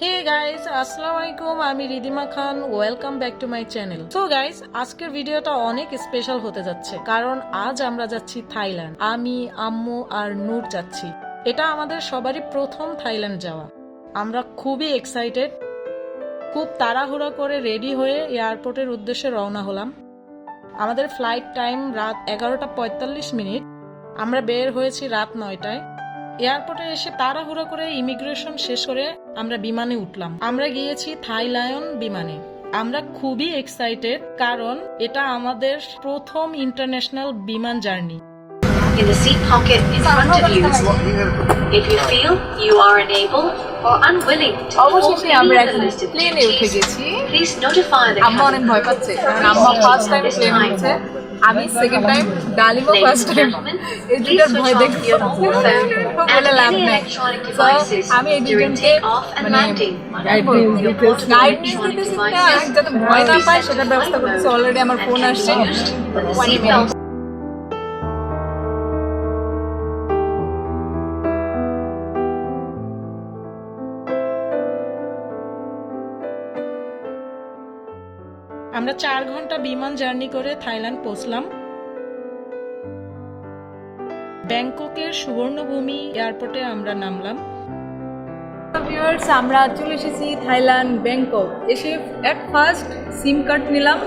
Hey guys, আসসালামু আলাইকুম। আমি Ridhima Khan, welcome back to my channel. So guys, আজকের ভিডিওটা অনেক স্পেশাল হতে যাচ্ছে, কারণ আজ আমরা যাচ্ছি থাইল্যান্ড। আমি, আম্মু আর নূর যাচ্ছি। এটা আমাদের সবারই প্রথম থাইল্যান্ড যাওয়া। আমরা খুবই এক্সাইটেড। খুব তাড়াহুড়া করে রেডি হয়ে এয়ারপোর্টের উদ্দেশ্যে রওনা হলাম। আমাদের ফ্লাইট টাইম রাত 11:45। আমরা বের হয়েছি রাত 9টায়। এয়ারপোর্টে এসে তাড়াহুড়ো করে ইমিগ্রেশন শেষ করে আমরা বিমানে উঠলাম। আমরা গিয়েছি থাই লায়ন বিমানে। আমরা খুবই এক্সাইটেড, কারণ এটা আমাদের প্রথম ইন্টারন্যাশনাল বিমান journey. In the seat pocket in front of you. If you feel you are unable or unwilling to অবশেষে perform আমরা any of the এখন listed প্লেনে উঠে duties, গেছি। please notify the আম্মা অনেক cabin ভয় crew. পাচ্ছে, কারণ আম্মা ফার্স্ট টাইম প্লেন উঠছে, আমি সেকেন্ড টাইম, ডালিমও Ladies first and time. gentlemen, এই please দুটার switch ভয় off দেখে your mobile phone and বলে লাভ any নেই। electronic So, devices আমি এই during দুজনকে takeoff and landing. Guide Your portable guide electronic দিতেছি, যাতে devices ভয় না will be পায় set সেটার to ব্যবস্থা flight করতেছি। mode অলরেডি আমার and ফোন can আসছে। be used when the 20 seatbelt minutes। আমরা 4 ঘন্টা বিমান জার্নি করে থাইল্যান্ড পৌঁছলাম। ব্যাংককের সুবর্ণভূমি এয়ারপোর্টে আমরা নামলাম। ভিউয়ার্স, আমরা চলে এসেছি থাইল্যান্ড ব্যাংকক। এসে অ্যাট ফার্স্ট সিম কার্ড নিলাম,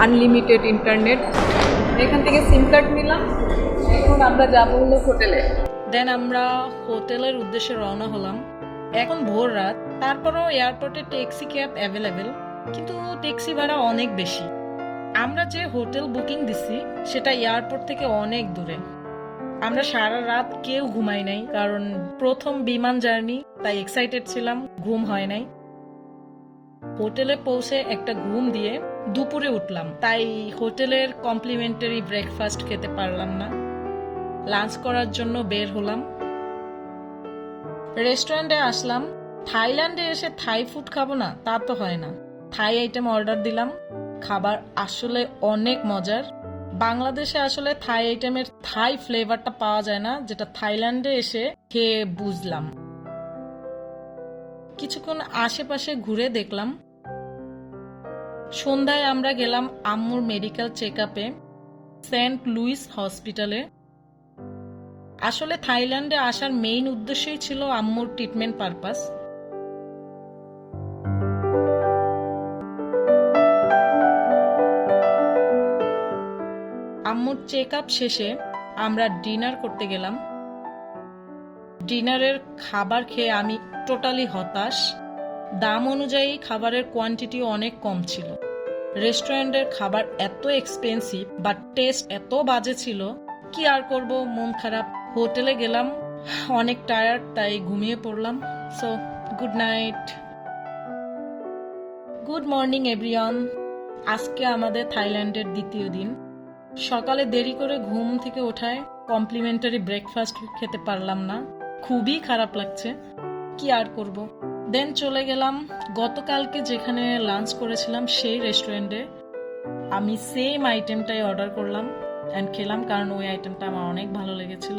আনলিমিটেড ইন্টারনেট। এখান থেকে সিম কার্ড নিলাম। এখন আমরা যাবো হলো হোটেলে। দেন আমরা হোটেলের উদ্দেশ্যে রওনা হলাম। এখন ভোর রাত, তারপরও এয়ারপোর্টে ট্যাক্সি ক্যাব অ্যাভেলেবেল, কিন্তু ট্যাক্সি ভাড়া অনেক বেশি। আমরা যে হোটেল বুকিং দিছি সেটা এয়ারপোর্ট থেকে অনেক দূরে। আমরা সারা রাত কেউ ঘুমাই নাই, কারণ প্রথম বিমান জার্নি, তাই এক্সাইটেড ছিলাম, ঘুম হয় নাই। হোটেলে পৌঁছে একটা ঘুম দিয়ে দুপুরে উঠলাম, তাই হোটেলের কমপ্লিমেন্টারি ব্রেকফাস্ট খেতে পারলাম না। লাঞ্চ করার জন্য বের হলাম। রেস্টুরেন্টে আসলাম। থাইল্যান্ডে এসে থাই ফুড খাবো না তা তো হয় না। থাই আইটেম অর্ডার দিলাম। খাবার আসলে অনেক মজার। বাংলাদেশে আসলে থাই আইটেমের থাই ফ্লেভারটা পাওয়া যায় না, যেটা থাইল্যান্ডে এসে খেয়ে বুঝলাম। কিছুক্ষণ আশেপাশে ঘুরে দেখলাম। সন্ধ্যায় আমরা গেলাম আম্মুর মেডিকেল চেক আপে সেন্ট লুইস হসপিটালে। আসলে থাইল্যান্ডে আসার মেইন উদ্দেশ্যই ছিল আম্মুর ট্রিটমেন্ট পারপাস। আম্মুর চেক আপ শেষে আমরা ডিনার করতে গেলাম। ডিনারের খাবার খেয়ে আমি টোটালি হতাশ। দাম অনুযায়ী খাবারের কোয়ান্টিটিও অনেক কম ছিল। রেস্টুরেন্টের খাবার এত এক্সপেন্সিভ, বাট টেস্ট এত বাজে ছিল, কি আর করব, মন খারাপ। হোটেলে গেলাম, অনেক টায়ার্ড, তাই ঘুমিয়ে পড়লাম। So good night, good morning everyone. আজকে আমাদের থাইল্যান্ডের দ্বিতীয় দিন। সকালে দেরি করে ঘুম থেকে ওঠায় কমপ্লিমেন্টারি ব্রেকফাস্ট খেতে পারলাম না, খুবই খারাপ লাগছে, কি আর করব। দেন চলে গেলাম গতকালকে যেখানে লাঞ্চ করেছিলাম সেই রেস্টুরেন্টে। আমি সেম আইটেমটাই অর্ডার করলাম অ্যান্ড খেলাম, কারণ ওই আইটেমটা আমার অনেক ভালো লেগেছিল।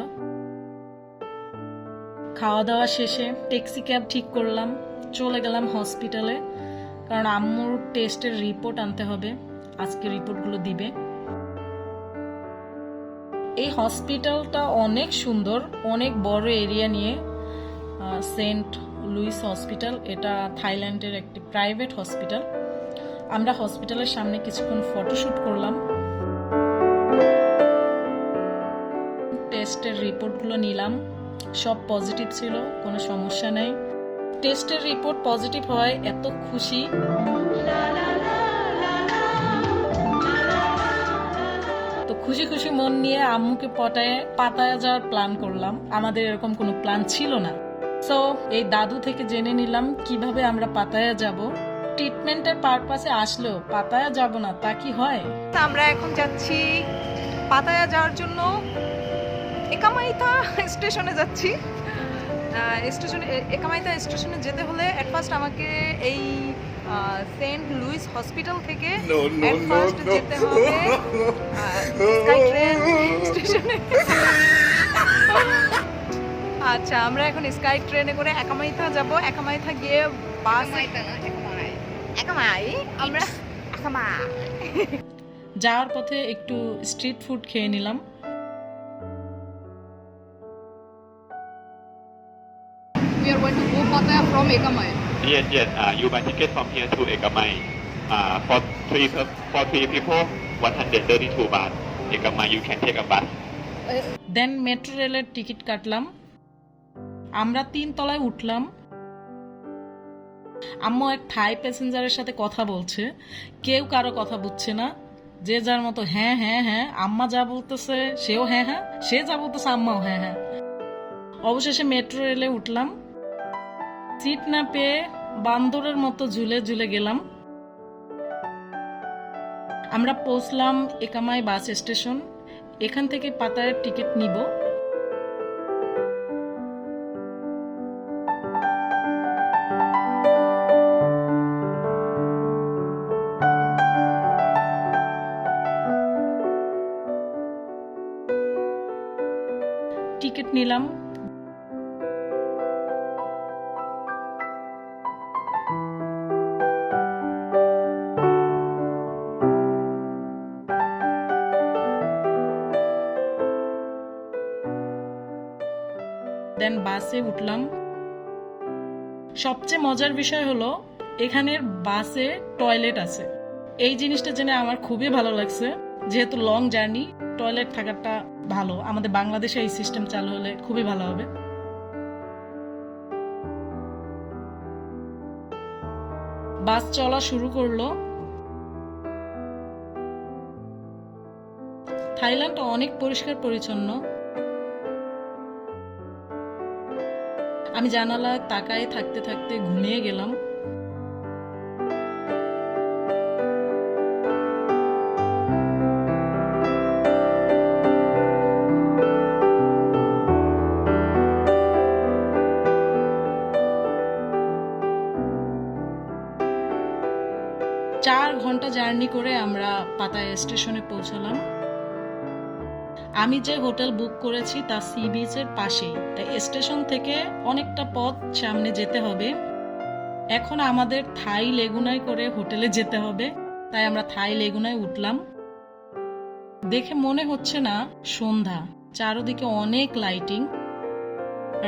খাওয়া দাওয়া শেষে ট্যাক্সি ক্যাব ঠিক করলাম, চলে গেলাম হসপিটালে, কারণ আম্মুর টেস্টের রিপোর্ট আনতে হবে। আজকে রিপোর্টগুলো দিবে। এই হসপিটালটা অনেক সুন্দর, অনেক বড় এরিয়া নিয়ে। সেন্ট লুইস হসপিটাল, এটা থাইল্যান্ডের একটি প্রাইভেট হসপিটাল। আমরা হসপিটালের সামনে কিছুক্ষণ ফটোশুট করলাম। টেস্টের রিপোর্টগুলো নিলাম, সব পজিটিভ ছিল, কোনো সমস্যা নেই। টেস্টের রিপোর্ট পজিটিভ হয় এত খুশি। তো খুশি খুশি মন নিয়ে আম্মুকে পটায় পাতায়া যাওয়ার প্ল্যান করলাম। আমাদের এরকম কোনো প্ল্যান ছিল না। সো এই দাদু থেকে জেনে নিলাম কিভাবে আমরা পাতায়া যাব। ট্রিটমেন্টের পারপাসে আসলেও পাতায়া যাব না তা কি হয়? আমরা এখন যাচ্ছি পাতায়া যাওয়ার জন্য। একামাইতা স্টেশনে যাচ্ছি। একামাইতা স্টেশনে যেতে হলে এট ফার্স্ট আমাকে এই সেন্ট লুইস হসপিটাল থেকে এট ফার্স্ট যেতে হবে স্কাই ট্রেন স্টেশনে। আচ্ছা, আমরা এখন স্কাই ট্রেনে করে একামাইথা যাব। একামাইথা গিয়ে বাসে আমরা যাওয়ার পথে একটু স্ট্রিট ফুড খেয়ে নিলাম। we are going to go Pattaya from Ekamai. Yes, yes. You buy ticket from here to Ekamai. For three people, 132 baht. Ekamai, you can take a bus. Then metro রেলের ticket কাটলাম। আমরা 3 তলায় উঠলাম। আম্মু এক থাই প্যাসেঞ্জারের সাথে কথা বলছে, কেউ কারো কথা বুঝছে না, যে যার মতো হ্যাঁ হ্যাঁ হ্যাঁ, আম্মা যা বলতেছে সেও হ্যাঁ হ্যাঁ, সে যা বলতেছে আম্মাও হ্যাঁ হ্যাঁ। অবশেষে মেট্রো রেলে উঠলাম। সিট না পেয়ে বান্দরের মতো ঝুলে ঝুলে গেলাম। আমরা পৌঁছলাম একামাই বাস স্টেশন। এখান থেকে পাতায়ের টিকিট নিব। টিকিট নিলাম। দেন বাসে উঠলাম। সবচেয়ে মজার বিষয় হলো এখানের বাসে টয়লেট আছে। এই জিনিসটা জেনে আমার খুবই ভালো লাগছে, যেহেতু লং জার্নি টয়লেট থাকাটা ভালো। আমাদের বাংলাদেশে এই সিস্টেম চালু হলে খুবই ভালো হবে। বাস চলা শুরু করলো। থাইল্যান্ড অনেক পরিষ্কার পরিচ্ছন্ন। আমি জানালা তাকায় থাকতে থাকতে ঘুমিয়ে গেলাম। চার ঘন্টা জার্নি করে আমরা পাতায়া স্টেশনে পৌঁছালাম। আমি যে হোটেল বুক করেছি তা সি বিচের পাশেই, তাই স্টেশন থেকে অনেকটা পথ সামনে যেতে হবে। এখন আমাদের থাই লেগুনায় করে হোটেলে যেতে হবে, তাই আমরা থাই লেগুনায় উঠলাম। দেখে মনে হচ্ছে না সন্ধ্যা, চারদিকে অনেক লাইটিং,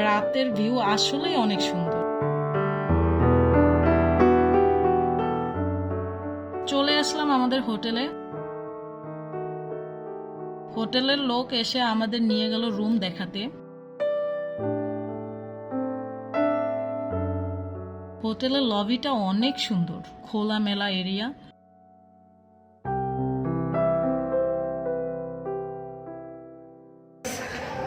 রাতের ভিউ আসলেই অনেক সুন্দর। চলে আসলাম আমাদের হোটেলে। হোটেলের লোক এসে আমাদের নিয়ে গেল রুম দেখাতে। হোটেলের লবিটা অনেক সুন্দর, খোলামেলা এরিয়া।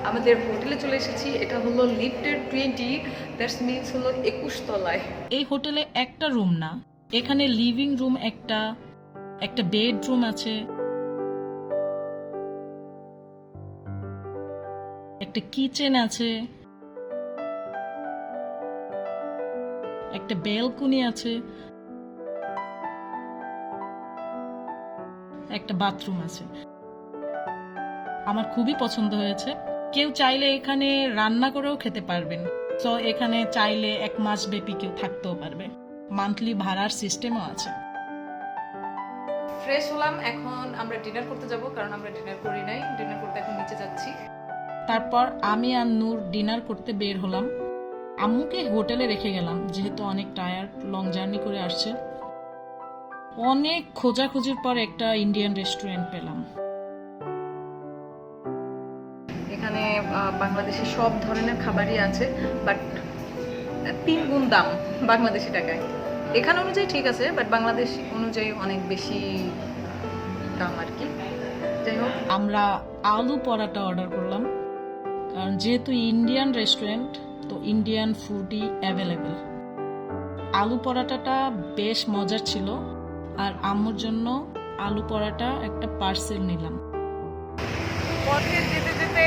আমাদের হোটেলে চলে এসেছি। এটা হলো লিফটেড 20, দ্যাটস মিনস হলো 21 তলায়। এই হোটেলে একটা রুম না, এখানে লিভিং রুম একটা বেডরুম আছে, একটা কিচেন আছে, একটা ব্যালকনি আছে, একটা বাথরুম আছে। আমার খুবই পছন্দ হয়েছে। কেউ চাইলে এখানে রান্না করেও খেতে পারবেন। তো এখানে চাইলে 1 মাস ব্যাপী কেউ থাকতেও পারবে। মান্থলি ভাড়ার সিস্টেমও আছে। ফ্রেশ হলাম, এখন আমরা ডিনার করতে যাব, কারণ আমরা ডিনার করি নাই। ডিনার করতে এখন নিচে যাচ্ছি। তারপর আমি আর নূর ডিনার করতে বের হলাম। আম্মুকে হোটেলে রেখে গেলাম, যেহেতু অনেক টায়ার্ড, লং জার্নি করে আসছে। অনেক খোঁজাখুঁজির পর একটা ইন্ডিয়ান রেস্টুরেন্ট পেলাম। এখানে বাংলাদেশি সব ধরনের খাবারই আছে, বাট 3 গুণ দাম বাংলাদেশি টাকায়। এখানে অনুযায়ী ঠিক আছে, বাট বাংলাদেশ অনুযায়ী অনেক বেশি দাম আর কি। যাই হোক, আমরা আলু পরাটা অর্ডার করলাম, কারণ যেহেতু ইন্ডিয়ান রেস্টুরেন্ট তো ইন্ডিয়ান ফুডই অ্যাভেলেবেল। আলু পরাটাটা বেশ মজার ছিল, আর আম্মুর জন্য আলু পরাটা একটা পার্সেল নিলাম। পথে যেতে যেতে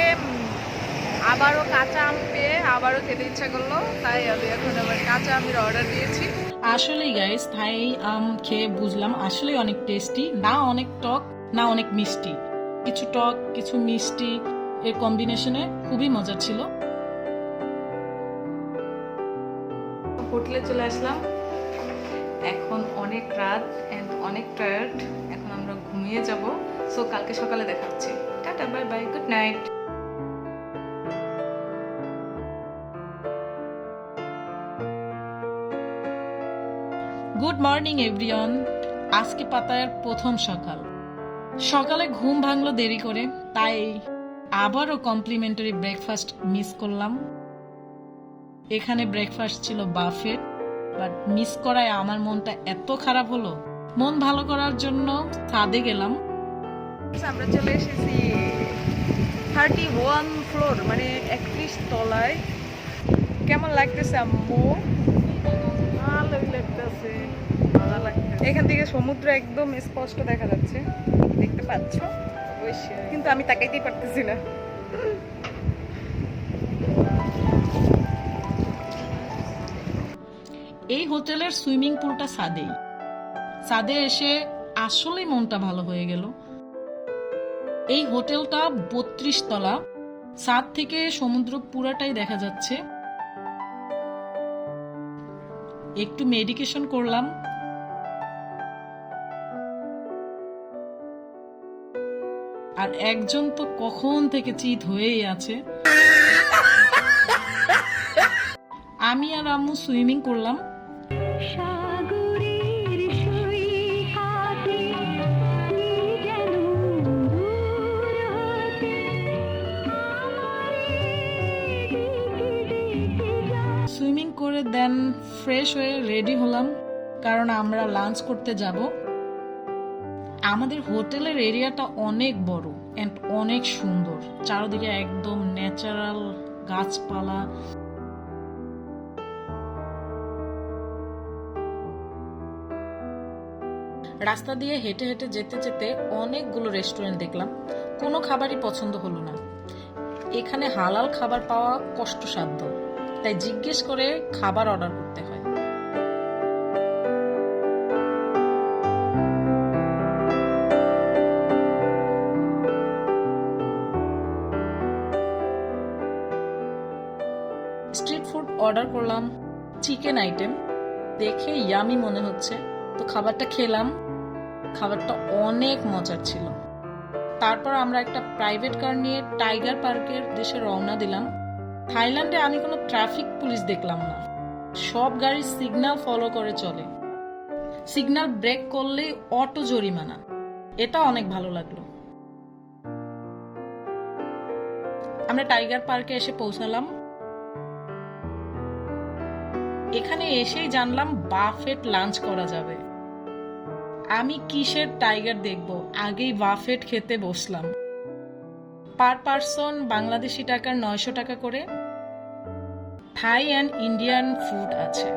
আবারও কাঁচা আম পেয়ে আবারও খেতে ইচ্ছা করলো, তাই আমি এখন আবার কাঁচা আমের অর্ডার দিয়েছি। আসলেই গাইস, থাই আম খেয়ে বুঝলাম আসলেই অনেক টেস্টি, না অনেক টক না অনেক মিষ্টি, কিছু টক কিছু মিষ্টি, এর কম্বিনেশনে খুবই মজার ছিল। হোটেলে চলে আসলাম। এখন অনেক রাত অ্যান্ড অনেক টায়ার্ড, এখন আমরা ঘুমিয়ে যাব। সো কালকে সকালে দেখা হচ্ছে। Tata, bye bye, good night. Good morning everyone. আজকে পাতায়ার প্রথম সকাল। সকালে ঘুম ভাঙলো দেরি করে, তাই আবারও কমপ্লিমেন্টারি ব্রেকফাস্ট মিস করলাম। এখানে ব্রেকফাস্ট ছিল বাফেট, বাট মিস করায় আমার মনটা এত খারাপ হলো। মন ভালো করার জন্য ছাদে গেলাম। আমরা চলে এসেছি 31 ফ্লোর, মানে 31 তলায়। কেমন লাগতেছে আম্মু? ভালোই লাগতেছে, ভালো লাগতেছে। এখান থেকে সমুদ্র একদম স্পষ্ট দেখা যাচ্ছে, দেখতে পাচ্ছ? অবশ্যই, কিন্তু আমি তাকাইতেই পারতেছি না। এই হোটেলের সুইমিং পুলটা ছাদেই। ছাদে এসে আসলেই মনটা ভালো হয়ে গেল। এই হোটেলটা 32 তলা, ছাদ থেকে সমুদ্র পুরাটাই দেখা যাচ্ছে। একটু মেডিটেশন করলাম। আর একজন তো কখন থেকে চিত হয়েই আছে। আমি আর আম্মু সুইমিং করলাম। সুইমিং করে দেন ফ্রেশ হয়ে রেডি হলাম, কারণ আমরা লাঞ্চ করতে যাব। আমাদের হোটেলের এরিয়াটা অনেক বড় এন্ড অনেক সুন্দর, চারদিকে একদম ন্যাচারাল গাছপালা। রাস্তা দিয়ে হেঁটে হেঁটে যেতে যেতে অনেকগুলো রেস্টুরেন্ট দেখলাম, কোনো খাবারই পছন্দ হলো না। এখানে হালাল খাবার পাওয়া কষ্টসাধ্য, তাই জিজ্ঞেস করে খাবার অর্ডার করতে হয়। স্ট্রিট ফুড অর্ডার করলাম, চিকেন আইটেম দেখে ইয়ামি মনে হচ্ছে, তো খাবারটা খেলাম। খাবারটা অনেক মজার ছিল। তারপর আমরা একটা প্রাইভেট কার নিয়ে টাইগার পার্কের উদ্দেশ্যে রওনা দিলাম। থাইল্যান্ডে আমি কোনো ট্রাফিক পুলিশ দেখলাম না, সব গাড়ি সিগন্যাল ফলো করে চলে। সিগন্যাল ব্রেক করলে অটো জরিমানা, এটা অনেক ভালো লাগলো। আমরা টাইগার পার্কে এসে পৌঁছালাম। এখানে এসেই জানলাম বাফেট লাঞ্চ করা যাবে। আমি কিসের টাইগার দেখবো, আগেই বাফেট খেতে বসলাম। পার পারসন বাংলাদেশি টাকার 900 টাকা করে। থাই অ্যান্ড ইন্ডিয়ান ফুড আছে।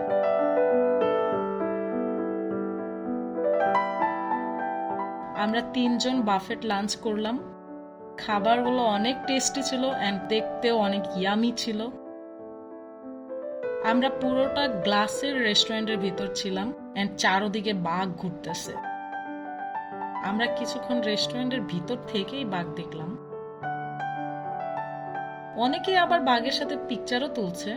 আমরা 3 জন বাফেট লাঞ্চ করলাম। খাবারগুলো অনেক টেস্টি ছিল অ্যান্ড দেখতেও অনেক ইয়ামি ছিল। আমরা পুরোটা গ্লাসের রেস্টুরেন্টের ভিতর ছিলাম এন্ড চারদিকে বাঘ ঘুরতেছে। আমরা কিছুক্ষণ রেস্টুরেন্টের ভিতর থেকেই বাঘ দেখলাম। অনেকেই আবার বাঘের সাথে পিকচারও তুলছে।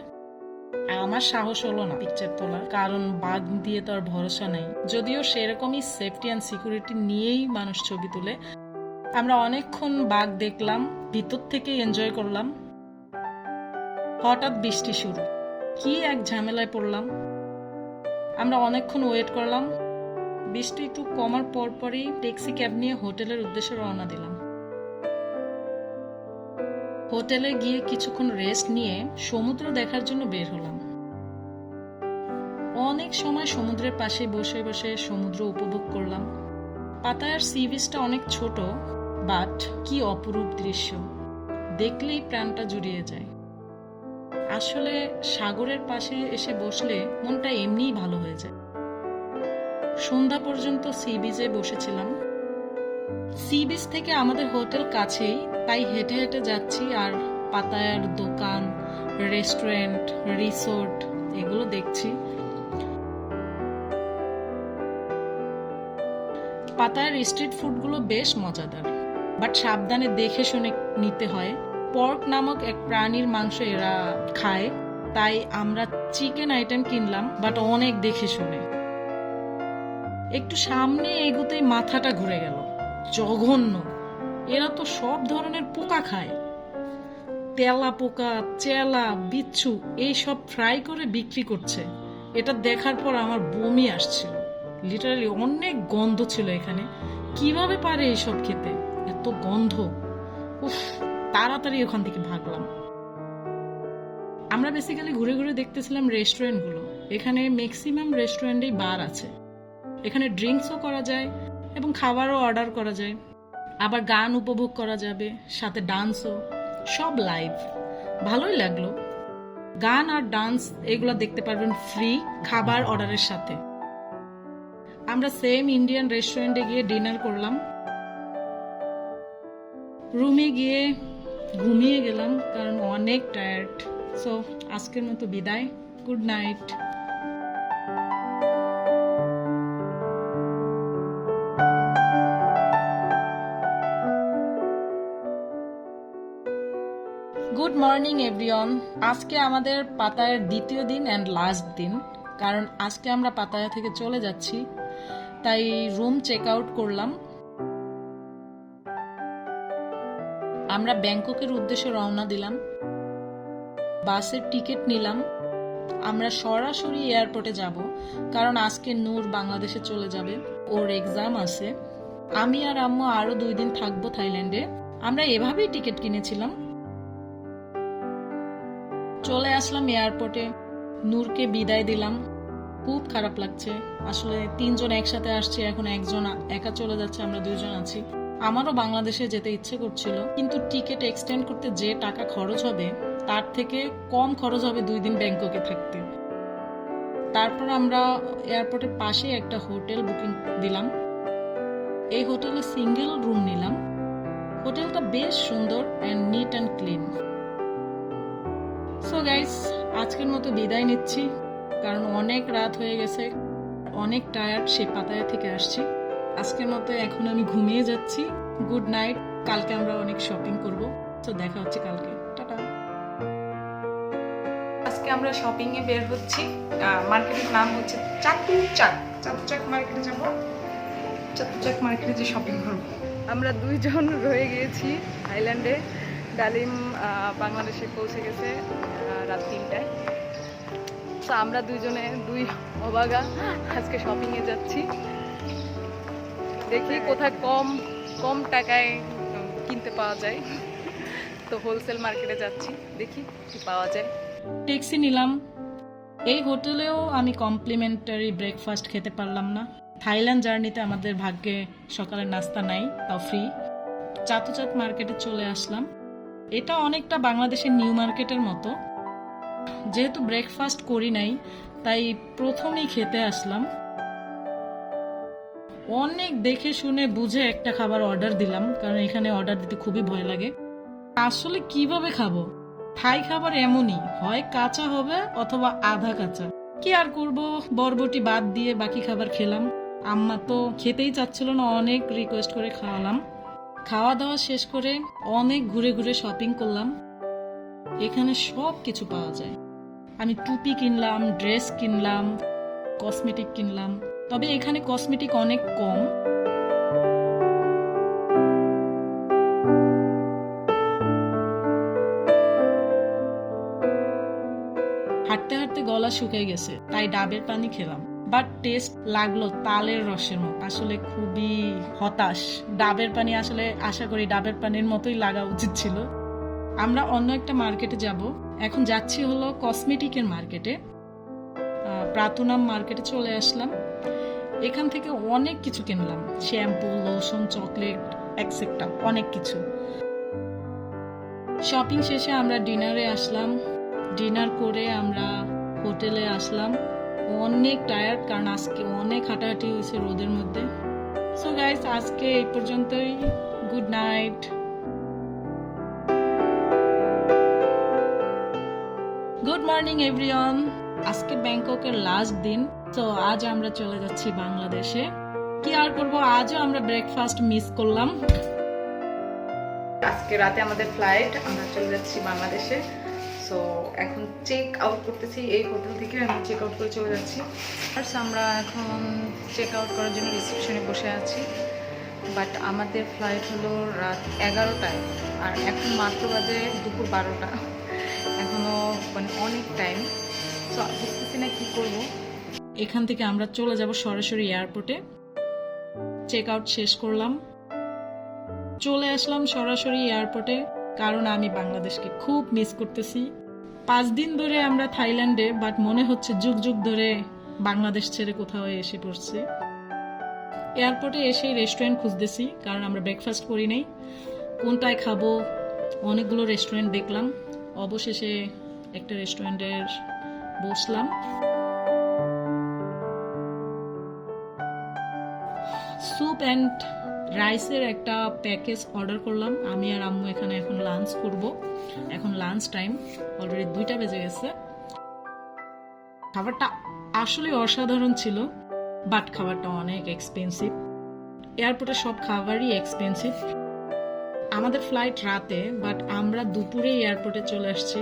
আমার সাহস হলো না পিকচার তোলার, কারণ বাঘ দিয়ে তো আর ভরসা নেই। যদিও সেরকমই সেফটি অ্যান্ড সিকিউরিটি নিয়েই মানুষ ছবি তুলে। আমরা অনেকক্ষণ বাঘ দেখলাম, ভিতর থেকে এনজয় করলাম। হঠাৎ বৃষ্টি শুরু, কি এক ঝামেলায় পড়লাম। আমরা অনেকক্ষণ ওয়েট করলাম। বৃষ্টি একটু কমার পরপরই ট্যাক্সি ক্যাব নিয়ে হোটেলের উদ্দেশ্যে রওনা দিলাম। হোটেলে গিয়ে কিছুক্ষণ রেস্ট নিয়ে সমুদ্র দেখার জন্য বের হলাম। অনেক সময় সমুদ্রের পাশে বসে বসে সমুদ্র উপভোগ করলাম। পাতায়ার সি বিচটা অনেক ছোট, বাট কি অপরূপ দৃশ্য, দেখলেই প্রাণটা জুড়িয়ে যায়। আসলে সাগরের পাশে এসে বসলে মনটা এমনিই ভালো হয়ে যায়। সন্ধ্যা পর্যন্ত সি বিচে বসেছিলাম। সি বিচ থেকে আমাদের হোটেল কাছেই, তাই হেঁটে হেঁটে যাচ্ছি আর পাতায়ার দোকান, রেস্টুরেন্ট, রিসোর্ট এগুলো দেখছি। পাতায়ার স্ট্রিট ফুডগুলো বেশ মজাদার, বাট সাবধানে দেখে শুনে নিতে হয়। পর্ক নামক এক প্রাণীর মাংস এরা খায়, তাই আমরা চিকেন আইটেম কিনলাম, বাট অনেক দেখে শুনে। একটু সামনে এগুতেই মাথাটা ঘুরে গেল। জঘন্য, এরা তো সব ধরনের পোকা খায়। তেলা পোকা, চেলা, বিচ্ছু এইসব ফ্রাই করে বিক্রি করছে। এটা দেখার পর আমার বমি আসছিল। লিটারালি অনেক গন্ধ ছিল এখানে। কিভাবে পারে এইসব খেতে, এত গন্ধ। উফ, তাড়াতাড়ি ওখান থেকে ভাগলাম। আমরা বেসিক্যালি ঘুরে ঘুরে দেখতেছিলাম রেস্টুরেন্টগুলো। এখানে ম্যাক্সিমাম রেস্টুরেন্টেই বার আছে। এখানে ড্রিঙ্কসও করা যায় এবং খাবারও অর্ডার করা যায়, আবার গান উপভোগ করা যাবে, সাথে ডান্সও, সব লাইভ। ভালোই লাগলো। গান আর ডান্স এগুলো দেখতে পারবেন ফ্রি খাবার অর্ডারের সাথে। আমরা সেম ইন্ডিয়ান রেস্টুরেন্টে গিয়ে ডিনার করলাম। রুমে গিয়ে ঘুমিয়ে গেলাম কারণ অনেক টায়ার্ড। সো আজকের মতো বিদায়, good night. Good morning everyone. আজকে আমাদের পাতায়ার দ্বিতীয় দিন অ্যান্ড লাস্ট দিন, কারণ আজকে আমরা পাতায়া থেকে চলে যাচ্ছি, তাই রুম চেক আউট করলাম। আমরা ব্যাংককের উদ্দেশ্যে রওনা দিলাম। বাসের টিকিট নিলাম। আমরা সরাসরি এয়ারপোর্টে যাব, কারণ আজকে নূর বাংলাদেশে চলে যাবে, ওর এক্সাম আছে। আমি আর আম্মু আরো 2 দিন থাকবো থাইল্যান্ডে। আমরা এভাবেই টিকিট কিনেছিলাম। চলে আসলাম এয়ারপোর্টে, নূরকে বিদায় দিলাম। খুব খারাপ লাগছে আসলে, 3 জন একসাথে আসছে, এখন একজন একা চলে যাচ্ছে, আমরা 2 জন আছি। আমারও বাংলাদেশে যেতে ইচ্ছে করছিল, কিন্তু টিকিট এক্সটেন্ড করতে যে টাকা খরচ হবে তার থেকে কম খরচ হবে 2 দিন ব্যাংককে থাকতে। তারপর আমরা এয়ারপোর্টের পাশে একটা হোটেল বুকিং দিলাম। এই হোটেলে সিঙ্গেল রুম নিলাম। হোটেলটা বেশ সুন্দর and neat and clean. So guys, আজকের মতো বিদায় নিচ্ছি, কারণ অনেক রাত হয়ে গেছে, অনেক টায়ার্ড, সে পাতায়া থেকে আসছি। আজকের মতো এখন আমি ঘুমিয়ে যাচ্ছি। Good night. কালকে আমরা অনেক শপিং করব, তো দেখা হচ্ছে কালকে। টাটা। আজকে আমরা শপিং এ বের হচ্ছি। মার্কেটের নাম হচ্ছে চাতুচাক। চাতুচাক মার্কেটে যাব। চাতুচাক মার্কেটে যে শপিং করব। আমরা 2 জন রয়ে গিয়েছি থাইল্যান্ডে। ডালিম বাংলাদেশে পৌঁছে গেছে রাত 3টায়। তো আমরা 2 জনে 2 অবাগা আজকে শপিং এ যাচ্ছি। দেখি কোথায় কম টাকায় কিনতে পাওয়া যায়। তো হোলসেল মার্কেটে যাচ্ছি, দেখি কি পাওয়া যায়। ট্যাক্সি নিলাম। এই হোটেলেও আমি কমপ্লিমেন্টারি ব্রেকফাস্ট খেতে পারলাম না। থাইল্যান্ড জার্নিতে আমাদের ভাগ্যে সকালের নাস্তা নাই, তাও ফ্রি। চাতুচাক মার্কেটে চলে আসলাম। এটা অনেকটা বাংলাদেশের নিউ মার্কেটের মতো। যেহেতু ব্রেকফাস্ট করি নাই, তাই প্রথমেই খেতে আসলাম। অনেক দেখে শুনে বুঝে একটা খাবার অর্ডার দিলাম, কারণ এখানে অর্ডার দিতে খুবই ভয় লাগে। আসলে কিভাবে খাবো? থাই খাবার এমনই হয়, কাঁচা হবে অথবা আধা কাঁচা। কি আর করব, বরবটি বাদ দিয়ে বাকি খাবার খেলাম। আম্মা তো খেতেই চাচ্ছিল না, অনেক রিকোয়েস্ট করে খাওয়ালাম। খাওয়া দাওয়া শেষ করে অনেক ঘুরে ঘুরে শপিং করলাম। এখানে সব কিছু পাওয়া যায়। আমি টুপি কিনলাম, ড্রেস কিনলাম, কসমেটিক কিনলাম। তবে এখানে কসমেটিক অনেক কম। হাঁটতে হাঁটতে গলা শুকিয়ে গেছে, তাই ডাবের পানি খেলাম। বাট টেস্ট লাগলো তালের রসের মতো। আসলে খুবই হতাশ। ডাবের পানি আসলে আশা করি ডাবের পানির মতোই লাগা উচিত ছিল। আমরা অন্য একটা মার্কেটে যাব। এখন যাচ্ছি হলো কসমেটিকের মার্কেটে। প্রাতুনাম মার্কেটে চলে আসলাম। এখান থেকে অনেক কিছু কিনলাম, শ্যাম্পু, লোশন, চকলেট, এক্সেট্রা, অনেক কিছু। শপিং শেষে আমরা ডিনারে আসলাম। ডিনার করে আমরা হোটেলে আসলাম। অনেক টায়ার্ড, কারণ আজকে অনেক হাঁটাহাঁটি হয়েছে রোদের মধ্যে। সো গাইস, আজকে এই পর্যন্তই। Good night. Good morning everyone. আজকে ব্যাংককের লাস্ট দিন। তো আজ আমরা চলে যাচ্ছি বাংলাদেশে। কি আর করব, আজও আমরা ব্রেকফাস্ট মিস করলাম। আজকে রাতে আমাদের ফ্লাইট, আমরা চলে যাচ্ছি বাংলাদেশে। সো এখন চেক আউট করতেছি, এই হোটেল থেকে আমি চেক আউট করে চলে যাচ্ছি। ফার্স্ট আমরা এখন চেক আউট করার জন্য রিসেপশনে বসে আছি, বাট আমাদের ফ্লাইট হলো রাত 11টায়, আর এখন মাত্র বাজে দুপুর 12টা, এখনও মানে অনেক টাইম। সো বুঝতেছি না কী করবো। এখান থেকে আমরা চলে যাব সরাসরি এয়ারপোর্টে। চেক আউট শেষ করলাম, চলে আসলাম সরাসরি এয়ারপোর্টে, কারণ আমি বাংলাদেশকে খুব মিস করতেছি। 5 দিন ধরে আমরা থাইল্যান্ডে, বাট মনে হচ্ছে যুগ যুগ ধরে বাংলাদেশ ছেড়ে কোথাও এসে পড়ছে। এয়ারপোর্টে এসেই রেস্টুরেন্ট খুঁজতেছি, কারণ আমরা ব্রেকফাস্ট করি নাই, কোনটায় খাবো। অনেকগুলো রেস্টুরেন্ট দেখলাম, অবশেষে একটা রেস্টুরেন্টের বসলাম। স্যুপ অ্যান্ড রাইসের একটা প্যাকেজ অর্ডার করলাম। আমি আর আম্মু এখানে এখন লাঞ্চ করব। এখন লাঞ্চ টাইম, অলরেডি 2টা বেজে গেছে। খাবারটা আসলে অসাধারণ ছিল, বাট খাবারটা অনেক এক্সপেন্সিভ। এয়ারপোর্টে সব খাবারই এক্সপেন্সিভ। আমাদের ফ্লাইট রাতে, বাট আমরা দুপুরে এয়ারপোর্টে চলে আসছি।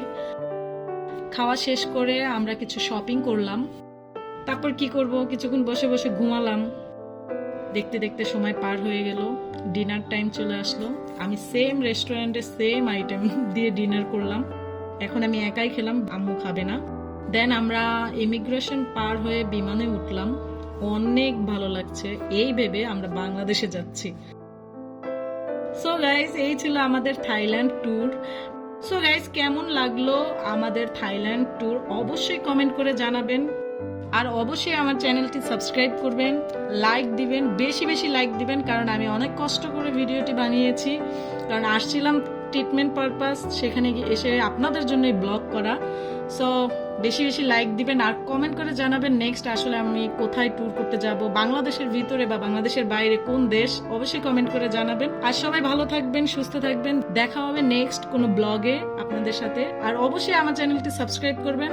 খাওয়া শেষ করে আমরা কিছু শপিং করলাম, তারপর কি করব, কিছুক্ষণ বসে বসে ঘুমালাম। দেখতে দেখতে সময় পার হয়ে গেল, ডিনার টাইম চলে আসলো। আমি সেম রেস্টুরেন্টে সেম আইটেম দিয়ে ডিনার করলাম। এখন আমি একাই খেলাম, আম্মু খাবে না। দেন আমরা ইমিগ্রেশন পার হয়ে বিমানে উঠলাম। অনেক ভালো লাগছে, এই ভেবে আমরা বাংলাদেশে যাচ্ছি। সো গাইস, এই ছিল আমাদের থাইল্যান্ড ট্যুর। সো গাইস, কেমন লাগলো আমাদের থাইল্যান্ড ট্যুর অবশ্যই কমেন্ট করে জানাবেন, আর অবশ্যই আমার চ্যানেলটি সাবস্ক্রাইব করবেন, লাইক দিবেন, বেশি বেশি লাইক দিবেন, কারণ আমি অনেক কষ্ট করে ভিডিওটি বানিয়েছি। কারণ আসছিলাম ট্রিটমেন্ট পারপাস, সেখানে এসে আপনাদের জন্যই ব্লগ করা। সো বেশি বেশি লাইক দিবেন, আর কমেন্ট করে জানাবেন নেক্সট আসলে আমি কোথায় ট্যুর করতে যাব, বাংলাদেশের ভিতরে বা বাংলাদেশের বাইরে কোন দেশ, অবশ্যই কমেন্ট করে জানাবেন। আর সবাই ভালো থাকবেন, সুস্থ থাকবেন। দেখা হবে নেক্সট কোনো ব্লগে আপনাদের সাথে, আর অবশ্যই আমার চ্যানেলটি সাবস্ক্রাইব করবেন।